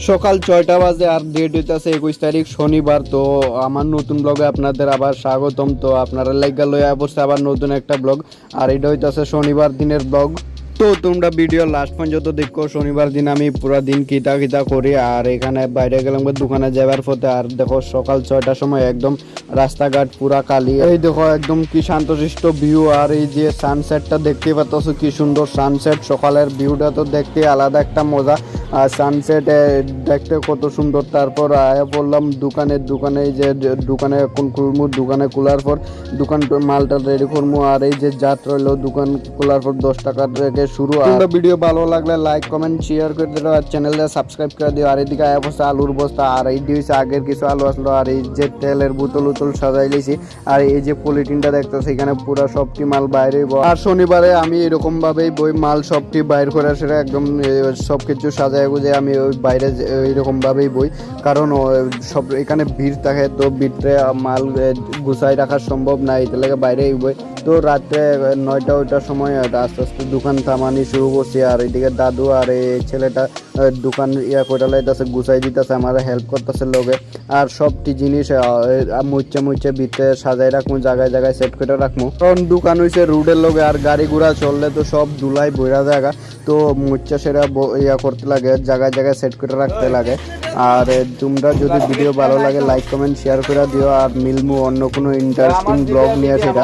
সকাল 6টা বাজে আর ডেট হইতাছে 21 তারিখ শনিবার। তো আমার নতুন ব্লগে আপনাদের আবার স্বাগতম। তো আপনারা লাইগা লইয়া পড়ছে আবার নতুন একটা ব্লগ, আর এটা হইতাছে শনিবার দিনের ব্লগ। তো তোমরা ভিডিও লাস্ট পর্যন্ত দেখো। শনিবার দিন আমি পুরো দিন কিতা কিতা করি, আর এখানে বাইরে গেলাম দোকানে যাবার পথে। আর দেখো সকাল 6টার সময় একদম রাস্তাঘাট পুরা কালি। এই দেখো একদম কি শান্তশিষ্ট ভিউ, আর এই যে সানসেটটা দেখতে পাচ্ছ কি সুন্দর সানসেট। সকালের ভিউটা তো দেখতে আলাদা একটা মজা, আর সানসেট দেখতে কত সুন্দর। তারপর আয়া পড়লাম দোকানে এই যে দোকানে এখন খুলমু, দোকানে খোলার পর দোকান মালটা রেডি করবো। আর এই যে যাত্রা হইলো দোকান খোলার পর 10 টাকা থেকে শুরু। আর ভিডিও ভালো লাগলে লাইক কমেন্ট শেয়ার করে দিও, আর চ্যানেলটা সাবস্ক্রাইব করে দিও। আর এদিকে আয়া বসে আলুর বস্তা, আর এই দিয়েছে আগের কিছু আলু আসলো। আর এই যে তেলের বোতল সাজাই লিছি। আর এই যে পলিটিনটা দেখতেছে এখানে পুরা সবটি মাল বাইরে। আর শনিবারে আমি এরকম ভাবেই বই মাল সবটি বাইর করে সেটা একদম সবকিছু সাজায় গুজে আমি ওই বাইরে এইরকম ভাবেই বই, কারণ সব এখানে ভিড় থাকে। তো ভিড়ে মাল গুছাই রাখা সম্ভব না, এতে লাগে বাইরেই বই। তো রাত্রে 9টার সময় আস্তে আস্তে দোকান থামানি শুরু করছি। আর এদিকে দাদু আর এই ছেলেটা দোকান করে লাইতেছে, গুছাই দিতেছে, আমার হেল্প করতেছে লোকে। আর সবটি জিনিস মুচ্ছে ভিতরে সাজাই রাখবো, জায়গায় জায়গায় সেট করে রাখবো, কারণ দোকান হয়েছে রোডের লোকে। আর গাড়ি ঘোড়া চললে তো সব ধুলাই বইরা জায়গা, তো মুচ্ছা সেটা করতে লাগে, জায়গায় জায়গায় সেট করে রাখতে লাগে। আর তোমরা যদি ভিডিও ভালো লাগে লাইক কমেন্ট শেয়ার করে দিও। আর মিলমু অন্য কোনো ইন্টারেস্টিং ব্লগ নিয়ে সেটা।